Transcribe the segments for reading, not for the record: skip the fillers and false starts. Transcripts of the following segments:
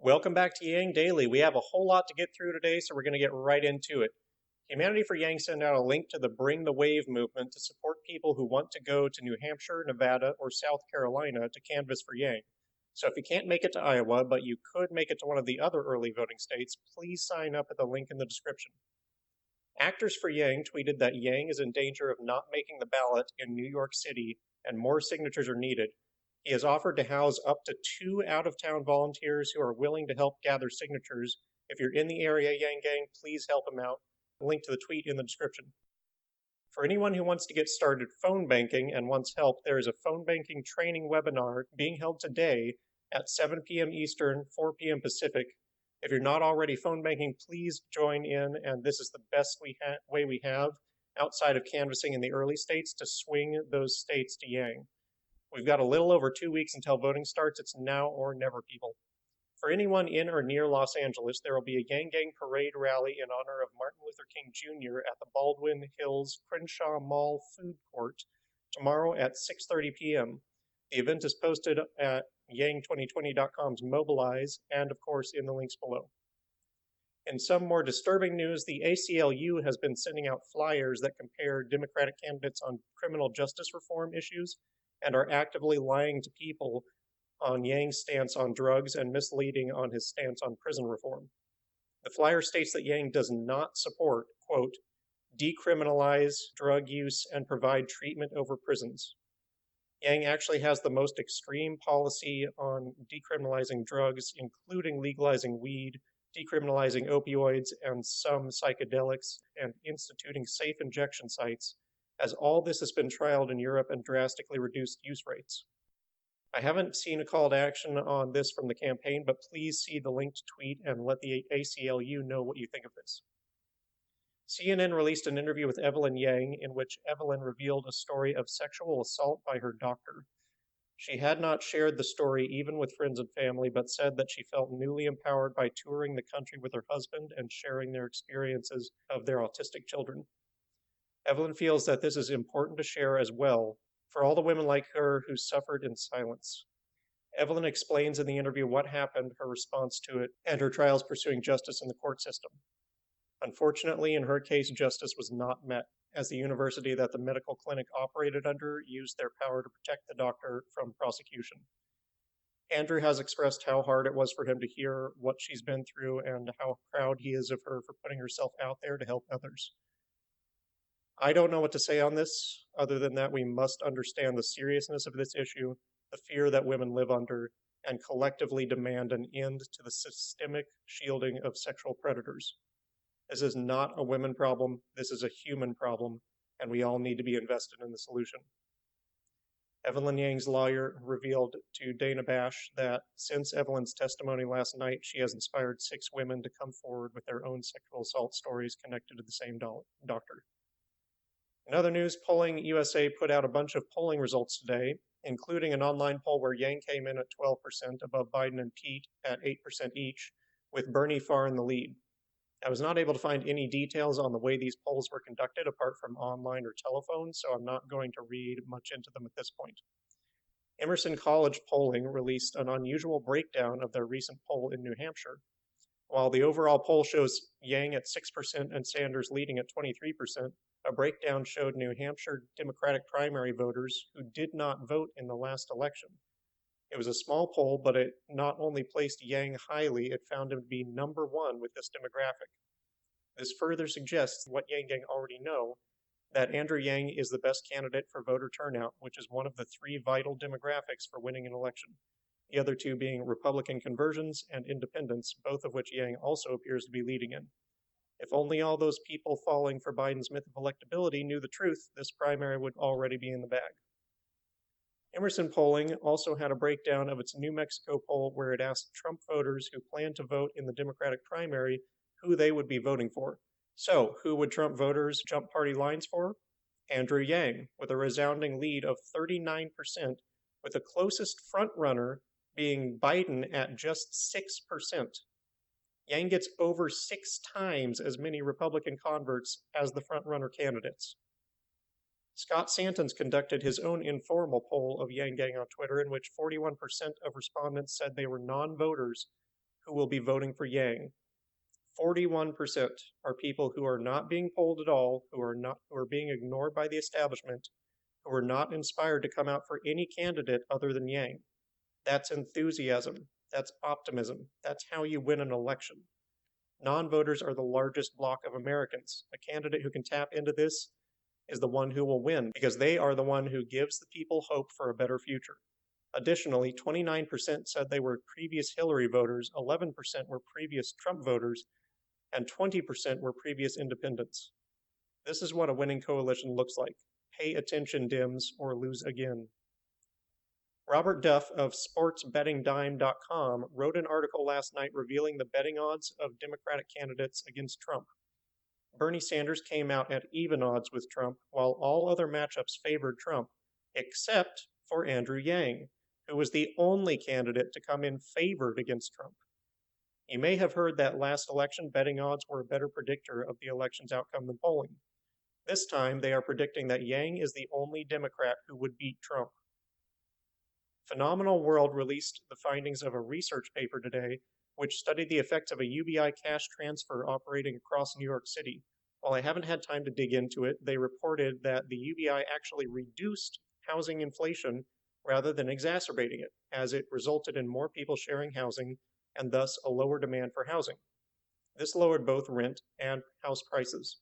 Welcome back to Yang Daily. We have a whole lot to get through today, so we're going to get right into it. Humanity for Yang sent out a link to the Bring the Wave movement to support people who want to go to New Hampshire, Nevada, or South Carolina to canvass for Yang. So if you can't make it to Iowa, but you could make it to one of the other early voting states, please sign up at the link in the description. Actors for Yang tweeted that Yang is in danger of not making the ballot in New York City and more signatures are needed. He has offered to house up to 2 out-of-town volunteers who are willing to help gather signatures. If you're in the area, Yang Gang, please help him out. Link to the tweet in the description. For anyone who wants to get started phone banking and wants help, there is a phone banking training webinar being held today at 7 p.m. Eastern, 4 p.m. Pacific. If you're not already phone banking, please join in, and this is the best way we have outside of canvassing in the early states to swing those states to Yang. We've got a little over 2 weeks until voting starts. It's now or never, people. For anyone in or near Los Angeles, there will be a Yang Gang parade rally in honor of Martin Luther King Jr. at the Baldwin Hills Crenshaw Mall Food Court tomorrow at 6:30 p.m. The event is posted at yang2020.com's Mobilize and, of course, in the links below. In some more disturbing news, the ACLU has been sending out flyers that compare Democratic candidates on criminal justice reform issues and are actively lying to people on Yang's stance on drugs and misleading on his stance on prison reform. The flyer states that Yang does not support, quote, decriminalize drug use and provide treatment over prisons. Yang actually has the most extreme policy on decriminalizing drugs, including legalizing weed, decriminalizing opioids and some psychedelics, and instituting safe injection sites, as all this has been trialed in Europe and drastically reduced use rates. I haven't seen a call to action on this from the campaign, but please see the linked tweet and let the ACLU know what you think of this. CNN released an interview with Evelyn Yang in which Evelyn revealed a story of sexual assault by her doctor. She had not shared the story even with friends and family, but said that she felt newly empowered by touring the country with her husband and sharing their experiences of their autistic children. Evelyn feels that this is important to share as well for all the women like her who suffered in silence. Evelyn explains in the interview what happened, her response to it, and her trials pursuing justice in the court system. Unfortunately, in her case, justice was not met, as the university that the medical clinic operated under used their power to protect the doctor from prosecution. Andrew has expressed how hard it was for him to hear what she's been through and how proud he is of her for putting herself out there to help others. I don't know what to say on this, other than that we must understand the seriousness of this issue, the fear that women live under, and collectively demand an end to the systemic shielding of sexual predators. This is not a women problem, this is a human problem, and we all need to be invested in the solution. Evelyn Yang's lawyer revealed to Dana Bash that since Evelyn's testimony last night, she has inspired 6 women to come forward with their own sexual assault stories connected to the same doctor. In other news, Polling USA put out a bunch of polling results today, including an online poll where Yang came in at 12% above Biden and Pete at 8% each, with Bernie far in the lead. I was not able to find any details on the way these polls were conducted apart from online or telephone, so I'm not going to read much into them at this point. Emerson College Polling released an unusual breakdown of their recent poll in New Hampshire. While the overall poll shows Yang at 6% and Sanders leading at 23%, a breakdown showed New Hampshire Democratic primary voters who did not vote in the last election. It was a small poll, but it not only placed Yang highly, it found him to be number 1 with this demographic. This further suggests what Yang Gang already know, that Andrew Yang is the best candidate for voter turnout, which is one of the 3 vital demographics for winning an election. The other 2 being Republican conversions and independents, both of which Yang also appears to be leading in. If only all those people falling for Biden's myth of electability knew the truth, this primary would already be in the bag. Emerson Polling also had a breakdown of its New Mexico poll where it asked Trump voters who plan to vote in the Democratic primary who they would be voting for. So, who would Trump voters jump party lines for? Andrew Yang, with a resounding lead of 39%, with the closest frontrunner being Biden at just 6%. Yang gets over 6 times as many Republican converts as the frontrunner candidates. Scott Santens conducted his own informal poll of Yang Gang on Twitter, in which 41% of respondents said they were non-voters who will be voting for Yang. 41% are people who are not being polled at all, who are being ignored by the establishment, who are not inspired to come out for any candidate other than Yang. That's enthusiasm. That's optimism. That's how you win an election. Non-voters are the largest block of Americans. A candidate who can tap into this is the one who will win, because they are the one who gives the people hope for a better future. Additionally, 29% said they were previous Hillary voters, 11% were previous Trump voters, and 20% were previous independents. This is what a winning coalition looks like. Pay attention, Dems, or lose again. Robert Duff of sportsbettingdime.com wrote an article last night revealing the betting odds of Democratic candidates against Trump. Bernie Sanders came out at even odds with Trump, while all other matchups favored Trump, except for Andrew Yang, who was the only candidate to come in favored against Trump. You may have heard that last election betting odds were a better predictor of the election's outcome than polling. This time, they are predicting that Yang is the only Democrat who would beat Trump. Phenomenal World released the findings of a research paper today, which studied the effects of a UBI cash transfer operating across New York City. While I haven't had time to dig into it, they reported that the UBI actually reduced housing inflation rather than exacerbating it, as it resulted in more people sharing housing and thus a lower demand for housing. This lowered both rent and house prices.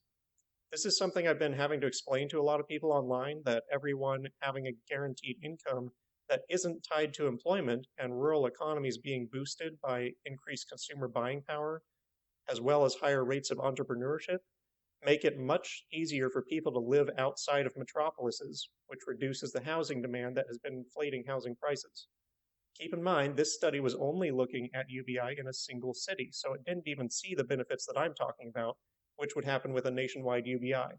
This is something I've been having to explain to a lot of people online, that everyone having a guaranteed income that isn't tied to employment and rural economies being boosted by increased consumer buying power, as well as higher rates of entrepreneurship, make it much easier for people to live outside of metropolises, which reduces the housing demand that has been inflating housing prices. Keep in mind, this study was only looking at UBI in a single city, so it didn't even see the benefits that I'm talking about, which would happen with a nationwide UBI.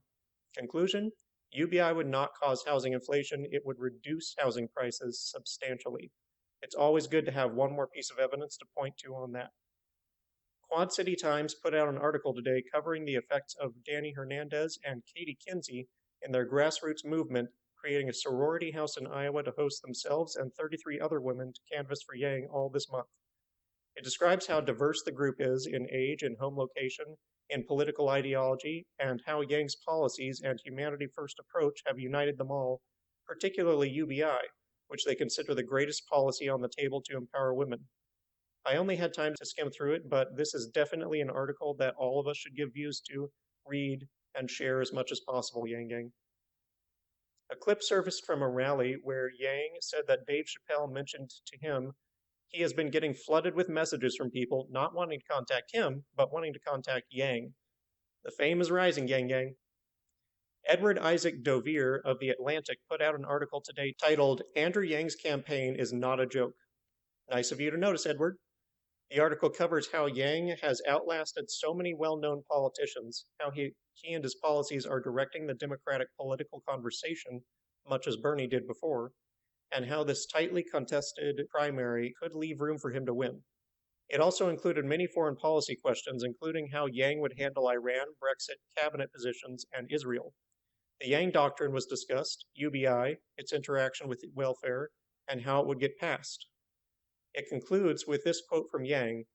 Conclusion: UBI would not cause housing inflation, it would reduce housing prices substantially. It's always good to have one more piece of evidence to point to on that. Quad City Times put out an article today covering the effects of Danny Hernandez and Katie Kinsey in their grassroots movement, creating a sorority house in Iowa to host themselves and 33 other women to canvass for Yang all this month. It describes how diverse the group is in age and home location, in political ideology, and how Yang's policies and humanity first approach have united them all, particularly UBI, which they consider the greatest policy on the table to empower women. I only had time to skim through it, but this is definitely an article that all of us should give views to, read, and share as much as possible, Yang Gang. A clip surfaced from a rally where Yang said that Dave Chappelle mentioned to him he has been getting flooded with messages from people not wanting to contact him, but wanting to contact Yang. The fame is rising, Yang Gang. Edward Isaac Dovier of The Atlantic put out an article today titled, "Andrew Yang's Campaign is Not a Joke." Nice of you to notice, Edward. The article covers how Yang has outlasted so many well-known politicians, how he and his policies are directing the Democratic political conversation, much as Bernie did before, and how this tightly contested primary could leave room for him to win. It also included many foreign policy questions, including how Yang would handle Iran, Brexit, cabinet positions, and Israel. The Yang Doctrine was discussed, UBI, its interaction with welfare, and how it would get passed. It concludes with this quote from Yang,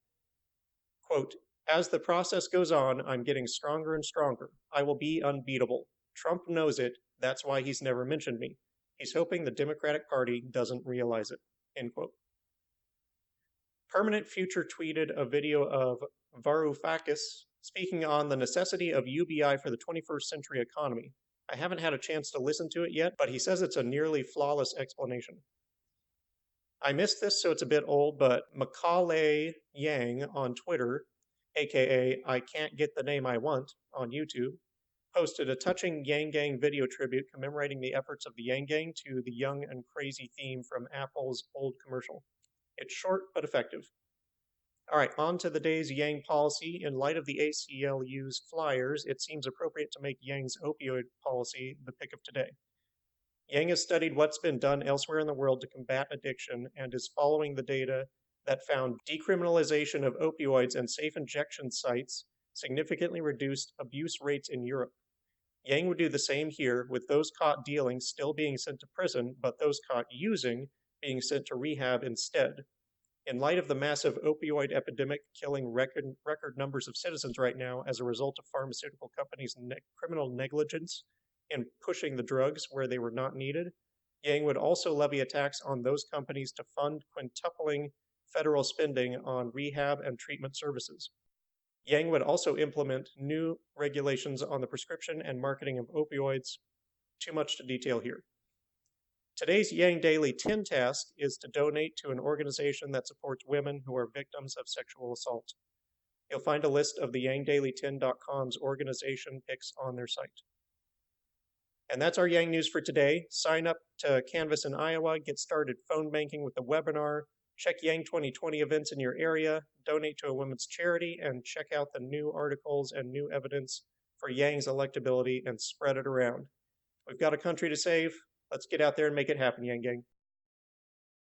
quote, "As the process goes on, I'm getting stronger and stronger. I will be unbeatable. Trump knows it. That's why he's never mentioned me. He's hoping the Democratic Party doesn't realize it," end quote. Permanent Future tweeted a video of Varoufakis speaking on the necessity of UBI for the 21st century economy. I haven't had a chance to listen to it yet, but he says it's a nearly flawless explanation. I missed this, so it's a bit old, but Macaulay Yang on Twitter, aka I Can't Get the Name I Want on YouTube, posted a touching Yang Gang video tribute commemorating the efforts of the Yang Gang to the young and crazy theme from Apple's old commercial. It's short but effective. All right, on to the day's Yang policy. In light of the ACLU's flyers, it seems appropriate to make Yang's opioid policy the pick of today. Yang has studied what's been done elsewhere in the world to combat addiction and is following the data that found decriminalization of opioids and safe injection sites significantly reduced abuse rates in Europe. Yang would do the same here, with those caught dealing still being sent to prison, but those caught using being sent to rehab instead. In light of the massive opioid epidemic killing record numbers of citizens right now as a result of pharmaceutical companies' criminal negligence in pushing the drugs where they were not needed, Yang would also levy a tax on those companies to fund quintupling federal spending on rehab and treatment services. Yang would also implement new regulations on the prescription and marketing of opioids. Too much to detail here. Today's Yang Daily 10 task is to donate to an organization that supports women who are victims of sexual assault. You'll find a list of the yangdaily10.com's organization picks on their site. And that's our Yang News for today. Sign up to Canvas in Iowa, get started phone banking with the webinar, check Yang 2020 events in your area, donate to a women's charity, and check out the new articles and new evidence for Yang's electability and spread it around. We've got a country to save. Let's get out there and make it happen, Yang Gang.